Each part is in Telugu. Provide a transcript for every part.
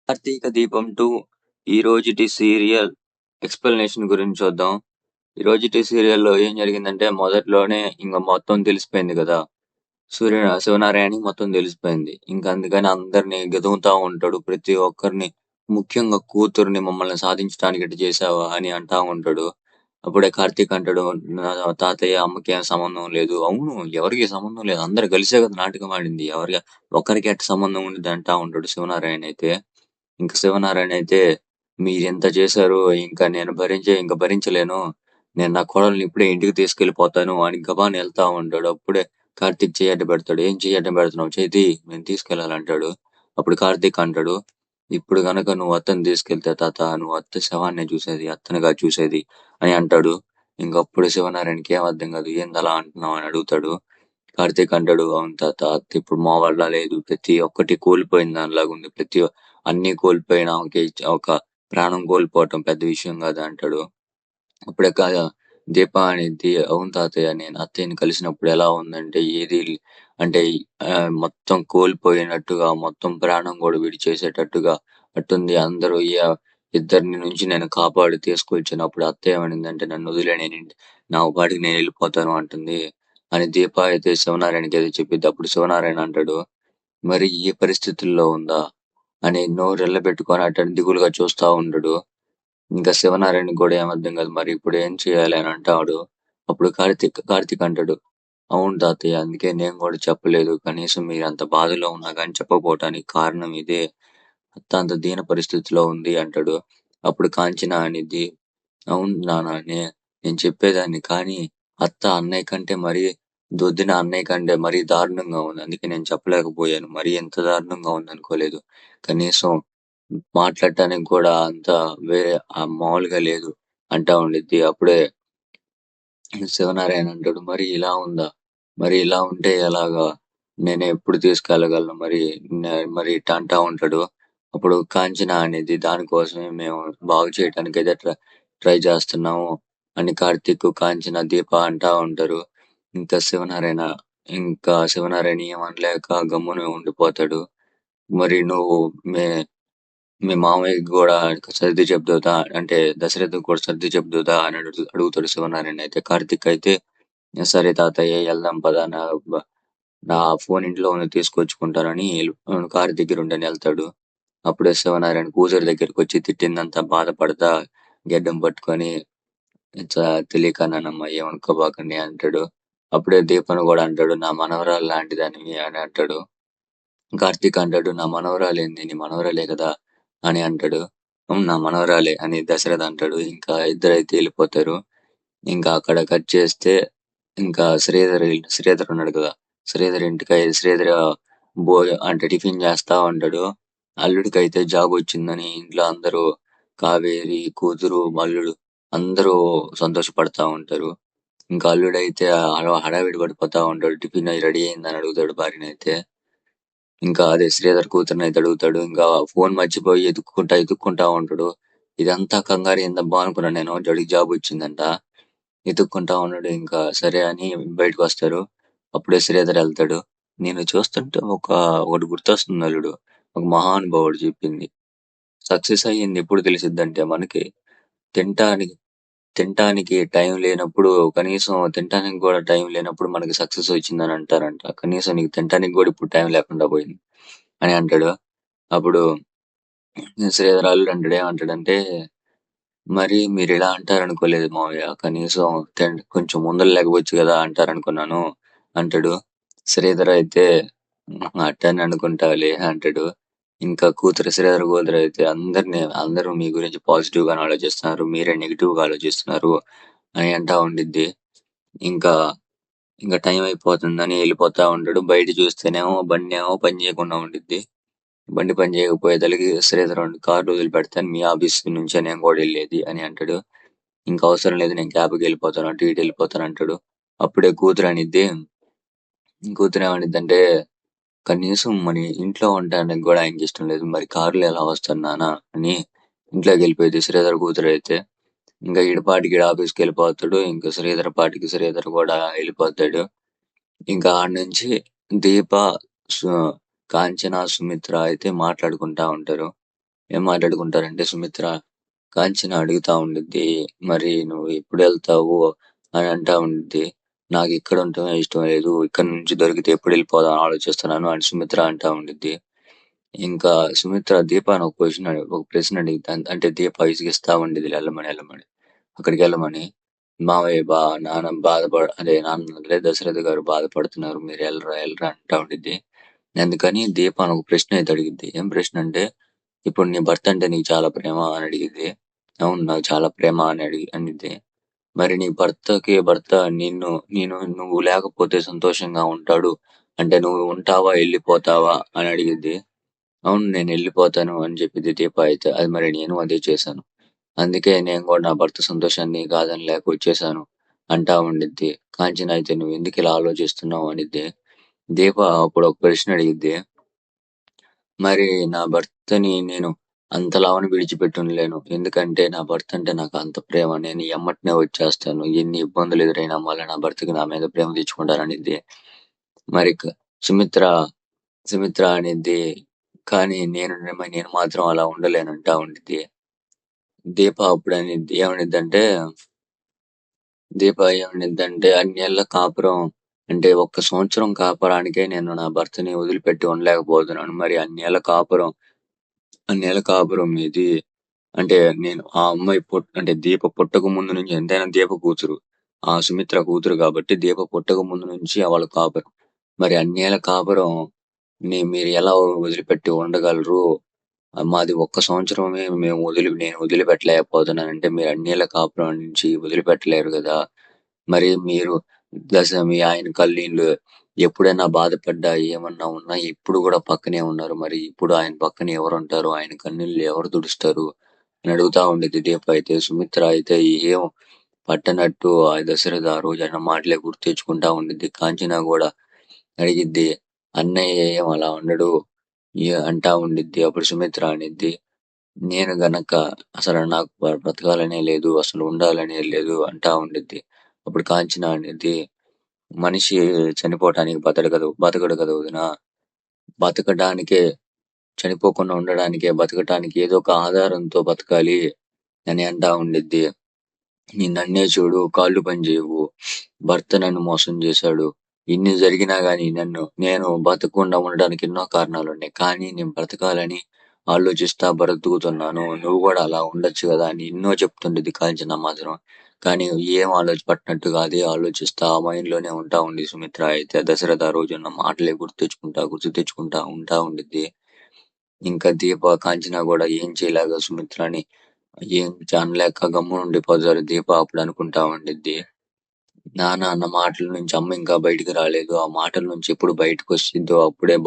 కార్తీక దీపం 2 ఈ రోజుటి సీరియల్ ఎక్స్‌ప్లనేషన్ గురించి చూద్దాం. ఈ రోజుటి సీరియల్‌లో ఏం జరిగిందంటే మొదట్లోనే ఇంక మొత్తం తెలిసిపోయింది గదా! శివనారాయణకి మొత్తం తెలిసిపోయింది. ఇంక అందుకని అందరిని గదుముతా ఉంటాడు. ప్రతి ఒక్కరిని ముఖ్యంగా కూతుర్ని మమ్మల్ని సాధించడానికి ఇట్ట చేశావా అని అంటా ఉంటాడు. అప్పుడే కార్తీక్ అంటాడు, "నా తాతయ్య అమ్మకేం సంబంధం లేదు." అవును. ఎవరికీ సంబంధం లేదు. అందరూ కలిసే కదా నాటకం ఆడింది. ఒక్కరికి ఎట్ట సంబంధం ఉండిద్ది అంటా ఉంటాడు శివనారాయణ అయితే. ఇంక శివనారాయణ అయితే, "మీరింత చేశారు. ఇంక భరించలేను. నేను నా కోడల్ని ఇప్పుడే ఇంటికి తీసుకెళ్ళిపోతాను" అని గబాన్ ఎళ్తా ఉంటాడు. అప్పుడే కార్తీక్ చెయ్యి అడ్డు పెడతాడు. "ఏం చెయ్యి అడ్డం పెడుతున్నావు? చెయ్యి తీ. నేను తీసుకెళ్ళాలంటాడు." అప్పుడు కార్తీక్ అంటాడు, "ఇప్పుడు గనక నువ్వు అత్తని తీసుకెళ్తే తాత నువ్వు అత్త శవాన్నే చూసేది. అత్తని కాదు చూసేది" అని అంటాడు. ఇంకప్పుడు శివనారాయణకి ఏం అర్థం కాదు. "ఏందలా అంటున్నావు?" అని అడుగుతాడు. కార్తీక్ అంటాడు, "అవును తాత అత్త ఇప్పుడు మా వల్ల లేదు. ప్రతి ఒక్కటి కోల్పోయిన దానిలాగుంది. అన్నీ కోల్పోయిన ఆమెకి ఒక ప్రాణం కోల్పోవటం పెద్ద విషయం కాదు" అంటాడు. అప్పుడే దీప అనిద్ది, "అవును తాతయ్య నేను అత్తయ్యని కలిసినప్పుడు ఎలా ఉందంటే ఏది అంటే మొత్తం కోల్పోయినట్టుగా మొత్తం ప్రాణం కూడా విడిచేసేటట్టుగా అట్టుంది. అందరూ ఇద్దరిని నుంచి నేను కాపాడి తీసుకొచ్చినప్పుడు అత్త ఏమనిందంటే నన్ను వదిలేయ్ నా పాటికి నేను వెళ్ళిపోతాను అంటుంది" అని దీప అయితే శివనారాయణకి అయితే చెప్పిద్ది. అప్పుడు శివనారాయణ అంటాడు, "మరి ఈ పరిస్థితుల్లో ఉందా" అని నోరెళ్ళబెట్టుకొని అటని దిగులుగా చూస్తా ఉండడు. ఇంకా శివనారాయణకి గూడా ఏం అర్థం కాదు. మరి ఇప్పుడు ఏం చేయాలి అని అంటాడు. అప్పుడు కార్తీక్ అంటాడు, "అవును తాతయ్య అందుకే నేను గూడా చెప్పలేదు. కనీసం మీరంత బాధలో ఉన్నా గానీ చెప్పకపోవటానికి కారణం ఇదే. అత్త అంత దీన పరిస్థితిలో ఉంది" అంటాడు. అప్పుడు కాంచన అనిద్ది, "అవును నాన్న నేను చెప్పేదాన్ని కానీ అన్నయ్య కంటే మరీ దొద్దిన అన్నయ్య కంటే మరీ దారుణంగా ఉంది. అందుకే నేను చెప్పలేకపోయాను. మరీ ఇంత దారుణంగా ఉందనుకోలేదు. కనీసం మాట్లాడటానికి కూడా అంత వేరే మామూలుగా లేదు" అంటా ఉండిద్ది. అప్పుడే శివనారాయణ అంటాడు, "మరి ఇలా ఉందా? మరి ఇలా ఉంటే ఎలాగా? నేనెప్పుడు తీసుకెళ్ళగలను మరి? మరి ఇట్ట అంటా ఉంటాడు. అప్పుడు కాంచన అనేది దానికోసమే మేము బాగు చేయటానికైతే ట్రై చేస్తున్నాము అని కార్తీక్, కాంచన, దీప అంటా ఉంటారు. ఇంకా శివనారాయణ ఏమనలేక గమ్మున ఉండిపోతాడు. "మరి నువ్వు మే మీ మామయ్యకి గూడా సర్ది చెప్దువుదా? అంటే దశరథ్‌కి కూడా సర్ది చెప్దువుదా?" అని అడుగుతాడు శివనారాయణ అయితే. కార్తీక్ అయితే, "సరే తాతయ్య ఎళ్దాం పద నా ఫోన్ ఇంట్లో ఉంది తీసుకొచ్చుకుంటానని" కారు దగ్గరుండని ఎళ్తాడు. అప్పుడే శివనారాయణ కూతురు దగ్గరికొచ్చి తిట్టిందంతా బాధపడతా గెడ్డం పట్టుకొని, "చ తెలియక నానమ్మ ఏమనుకోబాకండి" అంటాడు. అప్పుడే దీపను గూడా అంటాడు, "నా మనవరాలు లాంటిదానివి" అని అంటాడు. కార్తీక్ అంటాడు, "నా మనవరాలేంది? నీ మనవరాలే కదా!" అని అంటాడు. "హ్మ్. నా మనవరాలే" అని దశరథ్ అంటాడు. ఇంకా ఇద్దరైతే ఎళ్ళిపోతారు. ఇంకా అక్కడ కట్ చేస్తే ఇంకా శ్రీధర్ ఉన్నాడు కదా! శ్రీధర్ అంటే టిఫిన్ చేస్తా ఉంటాడు. అల్లుడికైతే జాబొచ్చిందని ఇంట్లో అందరూ కావేరి, కూతురు, అల్లుడు అందరూ సంతోషపడతా ఉంటారు. ఇంకా అల్లుడైతే హడావిడి పడిపోతా ఉంటాడు. టిఫిన్ అది రెడీ అయిందని అడుగుతాడు భార్యనైతే. ఇంకా అదే శ్రీధర్ కూతురినైతే అడుగుతాడు. ఇంకా ఫోన్ మర్చిపోయి ఎతుక్కుంటా ఉంటాడు. ఇదంతా కంగారు ఏందబ్బా అనుకున్నాను నేను. వాడికి జాబ్ వచ్చిందంట. ఎతుక్కుంటా ఉన్నాడు. ఇంకా సరే అని బయటకొస్తారు. అప్పుడే శ్రీధర్ ఎళ్తాడు. "నిన్ను చూస్తుంటే ఒకటి గుర్తొస్తుంది అల్లుడు. ఒక మహానుభావుడు చెప్పింది. సక్సెస్ అయ్యింది ఎప్పుడు తెలిసిద్దంటే మనకి తినటానికి తినటానికి టైం లేనప్పుడు కనీసం తినటానికి గూడా టైం లేనప్పుడు మనకి సక్సెస్ వచ్చిందని అంటారంట. కనీసం నీకు తినటానికి గూడా ఇప్పుడు టైం లేకుండా పోయింది" అని అంటాడు. అప్పుడు శ్రీధర్ అల్లుడు అంటాడు. ఏమంటాడంటే, "మరి మీరిలా అంటారనుకోలేదు మావయ్య. కనీసం కొంచెం ముందర లెగవచ్చు గదా! అంటారనుకున్నాను" అంటాడు. శ్రీధర్ అయితే, అట్టనే అనుకుంటావులే" అంటాడు. ఇంకా శ్రీధర్ కూతురయితే అందరూ మీ గురించి పాజిటివ్‌గానే ఆలోచిస్తున్నారు. మీరే నెగెటివ్‌గా ఆలోచిస్తున్నారు అని అంటా ఉండిద్ది. ఇంకా ఇంకా టైం అయిపోతుందని ఎళ్ళిపోతా ఉంటాడు. బయట చూస్తేనేమో బండేమో పని చేయకుండా ఉండిద్ది. బండి పని చేయకపోయేసరికి శ్రీధర్ కారు వదిలిపెడతాను మీ ఆఫీస్ నుంచే నేను కూడా వెళ్ళేది అని అంటాడు. ఇంకా అవసరం లేదు నేను క్యాబ్‌కి వెళ్ళిపోతాను. అటు ఇటు వెళ్ళిపోతాను అంటాడు. అప్పుడే కూతురు ఏమనిద్దంటే, "కనీసం మన ఇంట్లో ఉండడానికి కూడా ఆయనకి ఇష్టం లేదు. మరి కారులో ఎలా వస్తాడు నాన్న" అని ఇంట్లోకి వెళ్ళిపోయిద్ది శ్రీధర్ కూతురైతే. ఇంకా ఈడు ఆఫీస్‌కి వెళ్ళిపోతాడు. ఇంకా శ్రీధర్ కూడా వెళ్ళిపోతాడు. ఇంకా ఆడ్నుంచి దీప, సు కాంచన, సుమిత్ర అయితే మాట్లాడుకుంటా ఉంటారు. ఏం మాట్లాడుకుంటారంటే సుమిత్ర కాంచన అడుగుతా ఉండిద్ది. మరి నువ్వు ఎప్పుడెళ్తావు అని అంటా ఉండిద్ది. నాకు ఇక్కడ ఉండటమే ఇష్టం లేదు. ఇక్కడి నుంచి దొరికితే ఎప్పుడు వెళ్ళిపోదాం అని ఆలోచిస్తున్నాను అని సుమిత్ర అంటా ఉండిద్ది. ఇంకా సుమిత్ర దీపాని ఒక ప్రశ్న అడిగిద్ది. అంటే దీప విసిగిస్తా ఉండేది వెళ్ళమని. అక్కడికి వెళ్ళమని. మావయ్య నాన్న అదే నాన్న అదే దశరథ గారు బాధపడుతున్నారు. మీరు ఎళ్ళరా అంటా ఉండిద్ది. అందుకని దీప అని ఒక ప్రశ్న అయితే అడిగిద్ది. ఏం ప్రశ్న అంటే ఇప్పుడు నీ భర్త అంటే నీకు చాలా ప్రేమ అని అడిగిద్ది. అవును నాకు చాలా ప్రేమ అని అనిద్ది. మరి నీ భర్త నువ్వు లేకపోతే సంతోషంగా ఉంటాడు. అంటే నువ్వు ఉంటావా? ఎళ్ళిపోతావా? అని అడిగిద్ది. అవును నేనెళ్ళిపోతాను అని చెప్పిద్ది దీప అయితే. అది మరి నేను అదే చేశాను. అందుకే నేను గూడా నా భర్త సంతోషాన్ని కాదనలేక వచ్చేశాను అంటా ఉండిద్ది. కాంచన అయితే నువ్వెందుకిలా ఆలోచిస్తున్నావు అనిద్ది. దీప అప్పుడు ఒక ప్రశ్న అడిగిద్ది. మరి నా భర్తని నేను అంతలావన విడిచిపెట్టి ఉండలేను. ఎందుకంటే నా భర్త అంటే నాకు అంత ప్రేమ. నేను ఎమ్మటనే వచ్చేస్తాను. ఎన్ని ఇబ్బందులు ఎదురైనా మళ్ళా నా భర్తకి నా మీద ప్రేమ తెచ్చుకుంటాననిద్ది. మరి సుమిత్ర సుమిత్ర అనిద్ది. కానీ నేను మాత్రం అలా ఉండలేనంటా ఉండిద్ది. దీప అప్పుడనిద్ది ఏమనిద్దంటే అన్నేళ్ల కాపురం అంటే ఒక్క సంవత్సరం కాపురానికే నేను నా భర్తని వదిలిపెట్టి ఉండలేకపోతున్నాను. మరి అన్నేళ్ల కాపురం ఇది. అంటే నేను ఆ అమ్మాయి అంటే దీప పుట్టక ముందు నుంచి ఎంతైనా దీప కూతురు. ఆ సుమిత్ర కూతురు కాబట్టి దీప పుట్టక ముందు నుంచి వాళ్ళ కాపురం. మరి అన్నేళ్ల కాపురం మీరు ఎలా వదిలిపెట్టి ఉండగలరు? మాది ఒక్క సంవత్సరమే నేను వదిలిపెట్టలేకపోతున్నానంటే మీరు అన్నేళ్ల కాపురం నుంచి వదిలిపెట్టలేరు గదా! మరి మీరు మీ ఆయన కన్నీళ్లు ఎప్పుడైనా బాధపడ్డా, ఏమన్నా ఉన్నా ఇప్పుడు గూడా పక్కనే ఉన్నారు. మరి ఇప్పుడు ఆయన పక్కన ఎవరుంటారు? ఆయన కన్నీళ్లు ఎవరు తుడుస్తారు? అని అడుగుతా ఉండిద్ది దీప అయితే. సుమిత్ర అయితే ఏం పట్టనట్టు ఆ దశరథ ఆ రోజు అన్న మాటలే గుర్తు తెచ్చుకుంటా ఉండిద్ది. కాంచన గూడా అడిగిద్ది. అన్నయ్య ఏం అలా ఉండడు అంటా ఉండిద్ది. అప్పుడు సుమిత్ర అనిద్ది. నేను గనక అసలు నాకు బ్రతకాలనే లేదు. అసలు ఉండాలనే లేదు అంటా ఉండిద్ది. అప్పుడు కాంచన అనిద్ది. మనిషి చనిపోవటానికి బతకడు కదా వదినా. బతకడానికే చనిపోకుండా ఉండడానికే బతకటానికి ఏదో ఒక ఆధారంతో బతకాలి అని అంటా ఉండిద్ది. నన్నే చూడు కాళ్ళు పనిచేయవు. భర్త నన్ను మోసం చేశాడు. ఇన్ని జరిగినా గాని నేను బతకకుండా ఉండడానికి ఎన్నో కారణాలున్నాయి. కానీ నేను బ్రతకాలని ఆలోచిస్తా బ్రతుకుతున్నాను. నువ్వు కూడా అలా ఉండొచ్చు కదా అని ఎన్నో చెప్తుండేది కాంచన మాత్రం. కానీ ఏం పట్టినట్టుగా అదే ఆలోచిస్తా ఆ మైండ్ లోనే ఉంటా ఉంది సుమిత్ర అయితే. దశరథ ఆ రోజున్న మాటలే గుర్తు తెచ్చుకుంటా ఉంటా ఉండిద్ది. ఇంకా దీప, కాంచన కూడా ఏం చేయలేక సుమిత్రని ఏం అనలేక గమ్మునుండిపోతారు దీప అప్పుడు అనుకుంటా ఉండిద్ది. నాన్న అన్న మాటల నుంచి అమ్మ ఇంకా బయటికి రాలేదు. ఆ మాటల నుంచి ఎప్పుడు బయటకొచ్చిద్దో అప్పుడే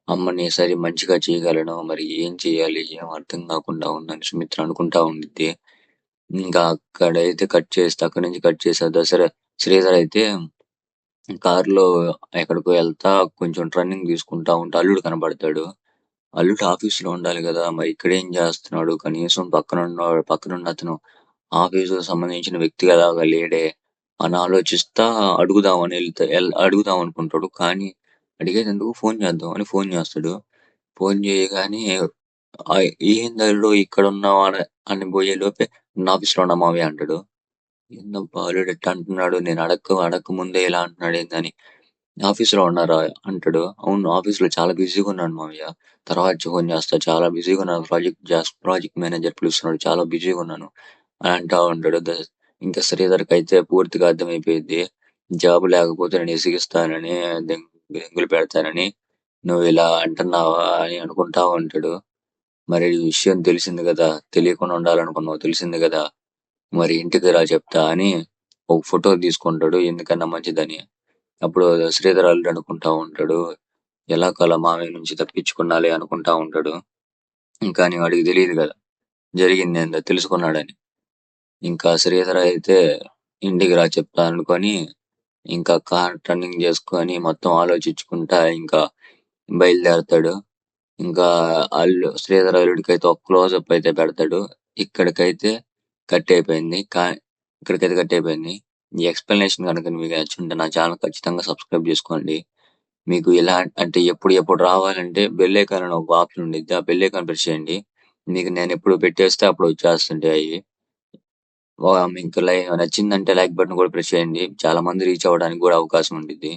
అమ్మని సరి మంచిగా చేయగలను. మరి ఏం చేయాలి? ఏం అర్థం కాకుండా ఉందని సుమిత్ర అనుకుంటా ఉండిద్ది. ఇంకా అక్కడి నుంచి కట్ చేసి శ్రీధర్ అయితే కారులో ఎక్కడికో వెళ్తా కొంచెం టర్నింగ్ తీసుకుంటా ఉంటే అల్లుడు కనబడతాడు. అల్లుడు ఆఫీసులో ఉండాలి కదా! మరి ఇక్కడేం చేస్తున్నాడు? కనీసం పక్కనున్న అతను ఆఫీసుకు సంబంధించిన వ్యక్తిలాగా లేడే అని ఆలోచిస్తా అడుగుదాం అనుకుంటాడు. కానీ అడిగేటందుకు ఫోన్ చేస్తాడు. ఫోన్ చేయగానే ఏందల్లుడు ఇక్కడున్నావా అని పోయే లోపే "నేను ఆఫీస్‌లో ఉన్నా మావయ్య" అంటాడు. ఏందబ్బా అల్లుడు ఇట్ట అంటున్నాడు. నేను అడక్క ముందే ఇలా అంటున్నాడేందని ఆఫీస్‌లో ఉన్నారా? అంటాడు. అవును ఆఫీస్‌లో చాలా బిజీగా ఉన్నాను మావయ్య. తర్వాత ఫోన్ చేస్తా. చాలా బిజీగా ఉన్నాను. ప్రాజెక్ట్ మేనేజర్ పిలుస్తున్నాడు. చాలా బిజీగా ఉన్నాను అని అంటా ఉంటాడు. ఇంకా శ్రీధర్‌కైతే పూర్తిగా అర్థమైపోయిద్ది. జాబ్ లేకపోతే నేను ఇసిగిస్తానని, దెంగులు పెడతానని నువ్వు ఇలా అంటున్నావా అని అనుకుంటా ఉంటాడు. మరి ఈ విషయం తెలిసింది గదా! తెలియకుండా ఉండాలనుకున్నావు తెలిసింది గదా! మరి ఇంటికి రా చెప్తా అని ఒక ఫోటో తీసుకుంటాడు ఎందుకన్నా మంచిదని. అప్పుడు శ్రీధర్ అల్లుడు అనుకుంటా ఉంటాడు. ఎలాగోలా మామయ్య నుంచి తప్పించుకున్నాలే అనుకుంటా ఉంటాడు. కానీ వాడికి తెలీదు కదా! జరిగిందేందో తెలుసుకున్నాడని. ఇంకా శ్రీధర్ అయితే ఇంటికి రా చెప్తా అనుకొని ఇంకా కార్ టర్నింగ్ చేసుకొని మొత్తం ఆలోచించుకుంటా ఇంకా బయలుదేరతాడు. ఇంకా శ్రీధర్ అల్లుడికైతే ఒక క్లోజప్ అయితే పెడతాడు. ఇక్కడికైతే కట్ అయిపోయింది. ఇక్కడికైతే కట్ అయిపోయింది. ఈ ఎక్స్‌ప్లనేషన్ గనుక మీకు నచ్చుంటే నా ఛానెల్ ఖచ్చితంగా సబ్స్క్రైబ్ చేసుకోండి. మీకు ఎలా అంటే ఎప్పుడు రావాలంటే బెల్ ఐకాన్ అని ఒక ఆప్షన్ ఉండిద్ది. ఆ బెల్ ఐకాన్ ప్రెస్ చేయండి. మీకు నేనెప్పుడు పెట్టేస్తే అప్పుడు వచ్చేస్తుంటాయి అయి. మీకు నచ్చిందంటే లైక్ బటన్ కూడా ప్రెస్ చేయండి. చాలా మంది రీచ్ అవ్వడానికి కూడా అవకాశం ఉండిద్ది.